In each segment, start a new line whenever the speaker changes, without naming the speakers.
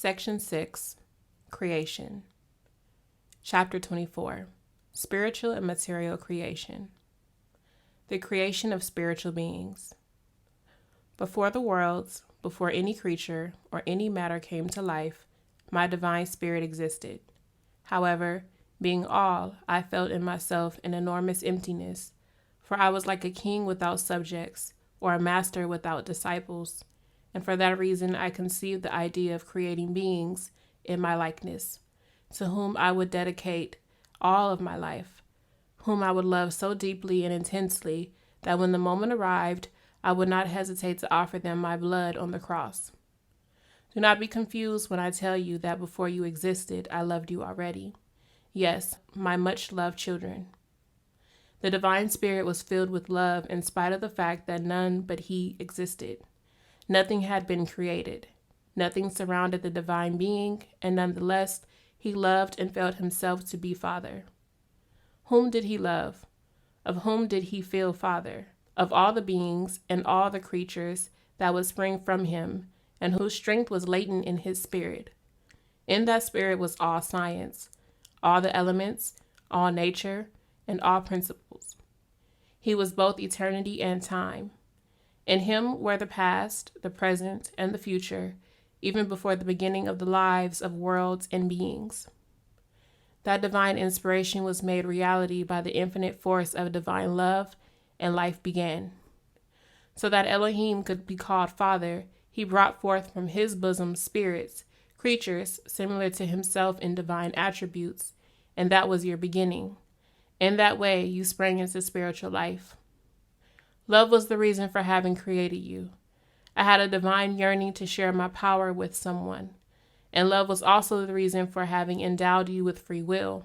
Section 6, Creation. Chapter 24, Spiritual and Material Creation. The creation of spiritual beings. Before the worlds, before any creature or any matter came to life, my divine spirit existed. However, being all, I felt in myself an enormous emptiness, for I was like a king without subjects, or a master without disciples, and for that reason I conceived the idea of creating beings in my likeness, to whom I would dedicate all of my life, whom I would love so deeply and intensely that when the moment arrived, I would not hesitate to offer them my blood on the cross. Do not be confused when I tell you that before you existed, I loved you already. Yes, my much-loved children. The divine spirit was filled with love in spite of the fact that none but he existed. Nothing had been created. Nothing surrounded the divine being, and nonetheless, he loved and felt himself to be Father. Whom did he love? Of whom did he feel Father? Of all the beings and all the creatures that would spring from him, and whose strength was latent in his spirit. In that spirit was all science, all the elements, all nature, and all principles. He was both eternity and time. In him were the past, the present, and the future, even before the beginning of the lives of worlds and beings. That divine inspiration was made reality by the infinite force of divine love, and life began. So that Elohim could be called Father, he brought forth from his bosom spirits, creatures similar to himself in divine attributes, and that was your beginning. In that way, you sprang into spiritual life. Love was the reason for having created you. I had a divine yearning to share my power with someone, and love was also the reason for having endowed you with free will.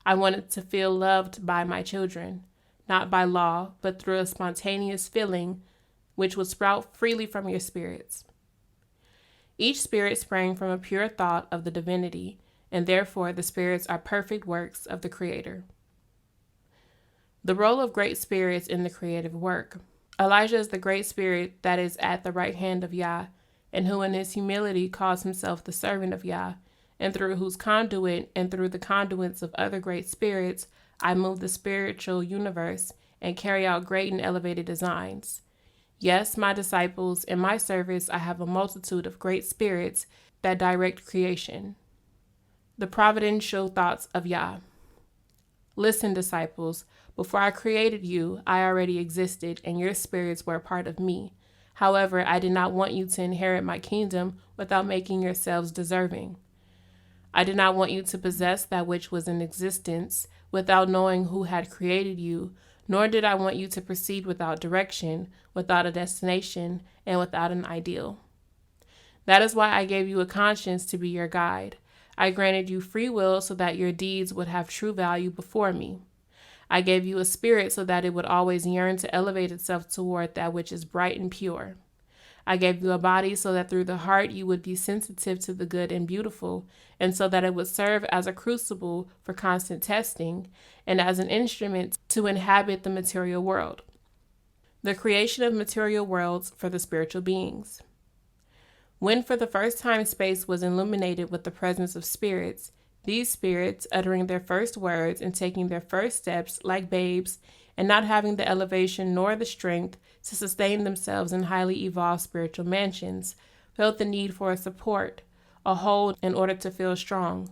I wanted to feel loved by my children, not by law, but through a spontaneous feeling which would sprout freely from your spirits. Each spirit sprang from a pure thought of the divinity, and therefore the spirits are perfect works of the Creator. The role of great spirits in the creative work. Elijah is the great spirit that is at the right hand of Yah, and who in his humility calls himself the servant of Yah, and through whose conduit and through the conduits of other great spirits, I move the spiritual universe and carry out great and elevated designs. Yes, my disciples, in my service I have a multitude of great spirits that direct creation. The providential thoughts of Yah. Listen, disciples, before I created you, I already existed, and your spirits were a part of me. However, I did not want you to inherit my kingdom without making yourselves deserving. I did not want you to possess that which was in existence without knowing who had created you, nor did I want you to proceed without direction, without a destination, and without an ideal. That is why I gave you a conscience to be your guide. I granted you free will so that your deeds would have true value before me. I gave you a spirit so that it would always yearn to elevate itself toward that which is bright and pure. I gave you a body so that through the heart you would be sensitive to the good and beautiful, and so that it would serve as a crucible for constant testing and as an instrument to inhabit the material world. The creation of material worlds for the spiritual beings. When for the first time space was illuminated with the presence of spirits, these spirits, uttering their first words and taking their first steps like babes, and not having the elevation nor the strength to sustain themselves in highly evolved spiritual mansions, felt the need for a support, a hold in order to feel strong.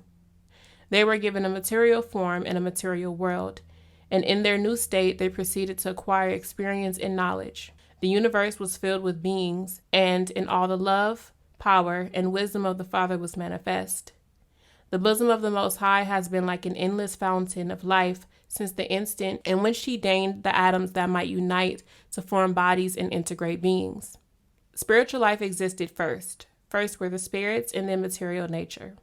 They were given a material form in a material world, and in their new state they proceeded to acquire experience and knowledge. The universe was filled with beings, and in all the love, power, and wisdom of the Father was manifest. The bosom of the Most High has been like an endless fountain of life since the instant in which he deigned the atoms that might unite to form bodies and integrate beings. Spiritual life existed first. First were the spirits and then material nature.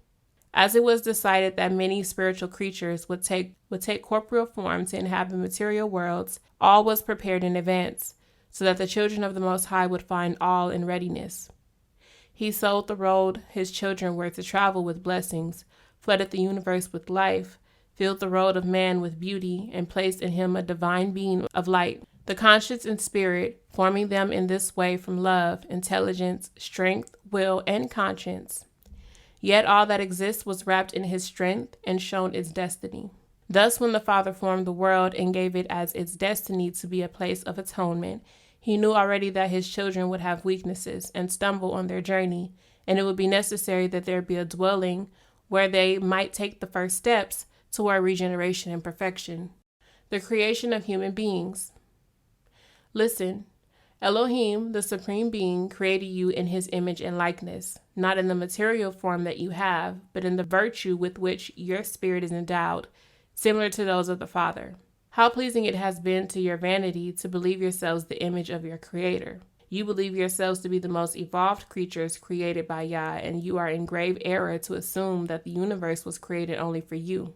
As it was decided that many spiritual creatures would take corporeal form to inhabit material worlds, all was prepared in advance, so that the children of the Most High would find all in readiness. He sowed the road his children were to travel with blessings, flooded the universe with life, filled the road of man with beauty, and placed in him a divine being of light. The conscience and spirit, forming them in this way from love, intelligence, strength, will, and conscience, Yet all that exists was wrapped in his strength and shown its destiny. Thus, when the Father formed the world and gave it as its destiny to be a place of atonement, he knew already that his children would have weaknesses and stumble on their journey, and it would be necessary that there be a dwelling where they might take the first steps toward regeneration and perfection. The creation of human beings. Listen, Elohim, the Supreme Being, created you in his image and likeness, not in the material form that you have, but in the virtue with which your spirit is endowed, similar to those of the Father. How pleasing it has been to your vanity to believe yourselves the image of your Creator. You believe yourselves to be the most evolved creatures created by Yah, and you are in grave error to assume that the universe was created only for you.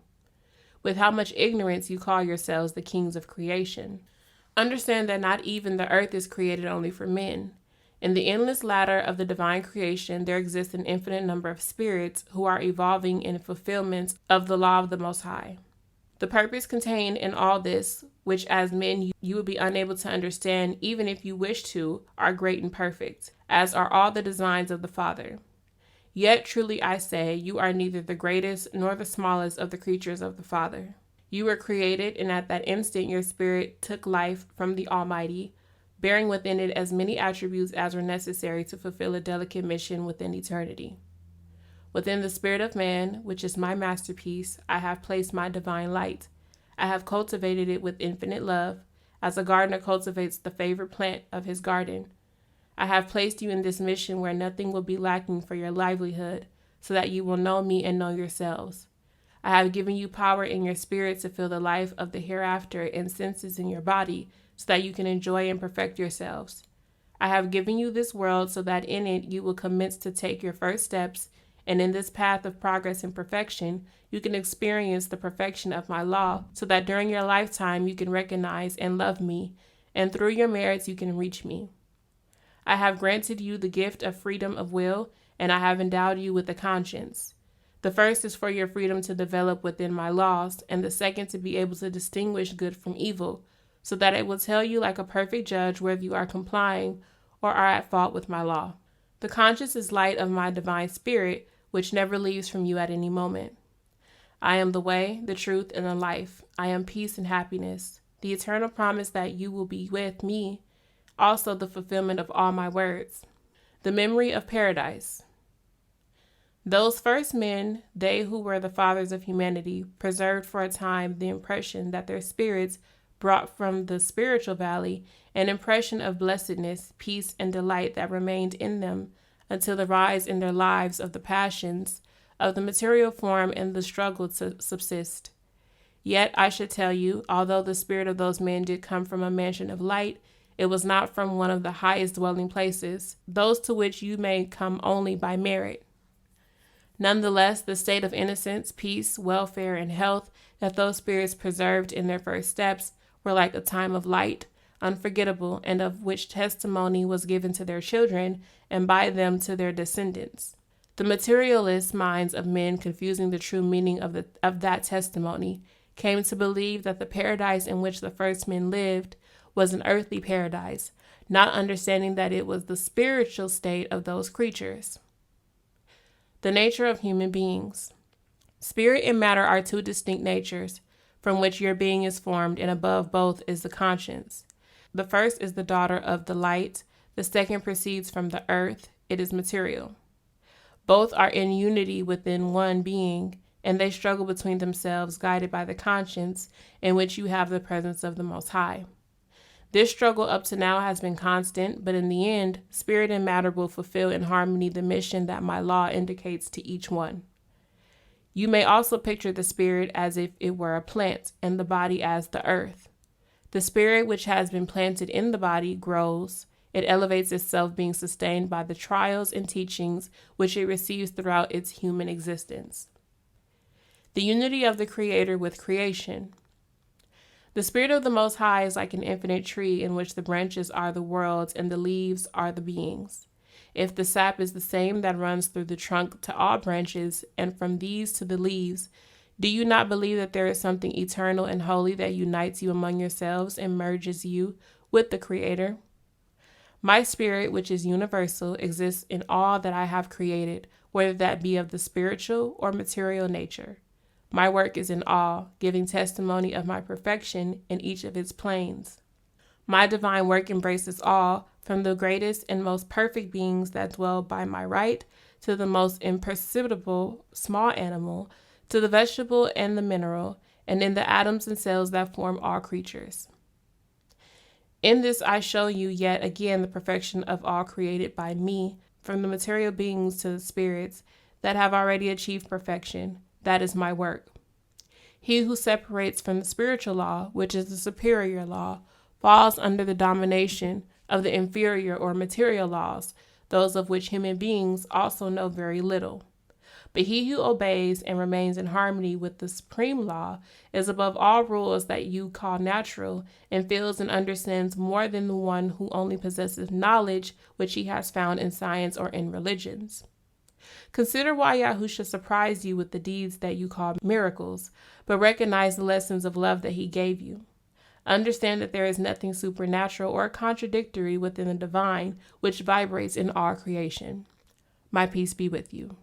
With how much ignorance you call yourselves the kings of creation. Understand that not even the earth is created only for men. In the endless ladder of the divine creation, there exists an infinite number of spirits who are evolving in fulfillment of the law of the Most High. The purpose contained in all this, which as men you would be unable to understand even if you wish to, are great and perfect, as are all the designs of the Father. Yet truly I say, you are neither the greatest nor the smallest of the creatures of the Father. You were created, and at that instant your spirit took life from the Almighty, bearing within it as many attributes as were necessary to fulfill a delicate mission within eternity. Within the spirit of man, which is my masterpiece, I have placed my divine light. I have cultivated it with infinite love, as a gardener cultivates the favorite plant of his garden. I have placed you in this mission where nothing will be lacking for your livelihood, so that you will know me and know yourselves. I have given you power in your spirit to feel the life of the hereafter and senses in your body, so that you can enjoy and perfect yourselves. I have given you this world so that in it you will commence to take your first steps, and in this path of progress and perfection, you can experience the perfection of my law, so that during your lifetime you can recognize and love me, and through your merits you can reach me. I have granted you the gift of freedom of will, and I have endowed you with a conscience. The first is for your freedom to develop within my laws, and the second to be able to distinguish good from evil, so that it will tell you like a perfect judge whether you are complying or are at fault with my law. The conscience is light of my divine spirit, which never leaves from you at any moment. I am the way, the truth, and the life. I am peace and happiness, the eternal promise that you will be with me, also the fulfillment of all my words. The memory of paradise. Those first men, they who were the fathers of humanity, preserved for a time the impression that their spirits brought from the spiritual valley an impression of blessedness, peace, and delight that remained in them until the rise in their lives of the passions, of the material form, and the struggle to subsist. Yet I should tell you, although the spirit of those men did come from a mansion of light, it was not from one of the highest dwelling places, those to which you may come only by merit. Nonetheless, the state of innocence, peace, welfare, and health that those spirits preserved in their first steps were like a time of light, unforgettable, and of which testimony was given to their children, and by them to their descendants. The materialist minds of men, confusing the true meaning of that testimony, came to believe that the paradise in which the first men lived was an earthly paradise, not understanding that it was the spiritual state of those creatures. The nature of human beings. Spirit and matter are two distinct natures, from which your being is formed, and above both is the conscience. The first is the daughter of the light, the second proceeds from the earth, it is material. Both are in unity within one being, and they struggle between themselves, guided by the conscience, in which you have the presence of the Most High. This struggle up to now has been constant, but in the end, spirit and matter will fulfill in harmony the mission that my law indicates to each one. You may also picture the spirit as if it were a plant, and the body as the earth. The spirit which has been planted in the body grows. It elevates itself, being sustained by the trials and teachings which it receives throughout its human existence. The unity of the Creator with creation. The Spirit of the Most High is like an infinite tree in which the branches are the worlds and the leaves are the beings. If the sap is the same that runs through the trunk to all branches and from these to the leaves, do you not believe that there is something eternal and holy that unites you among yourselves and merges you with the Creator? My spirit, which is universal, exists in all that I have created, whether that be of the spiritual or material nature. My work is in all, giving testimony of my perfection in each of its planes. My divine work embraces all, from the greatest and most perfect beings that dwell by my right, to the most imperceptible small animal, to the vegetable and the mineral, and in the atoms and cells that form all creatures. In this I show you yet again the perfection of all created by me, from the material beings to the spirits that have already achieved perfection. That is my work. He who separates from the spiritual law, which is the superior law, falls under the domination of the inferior or material laws, those of which human beings also know very little. But he who obeys and remains in harmony with the supreme law is above all rules that you call natural, and feels and understands more than the one who only possesses knowledge which he has found in science or in religions. Consider why Yahusha surprised you with the deeds that you call miracles, but recognize the lessons of love that he gave you. Understand that there is nothing supernatural or contradictory within the divine, which vibrates in all creation. My peace be with you.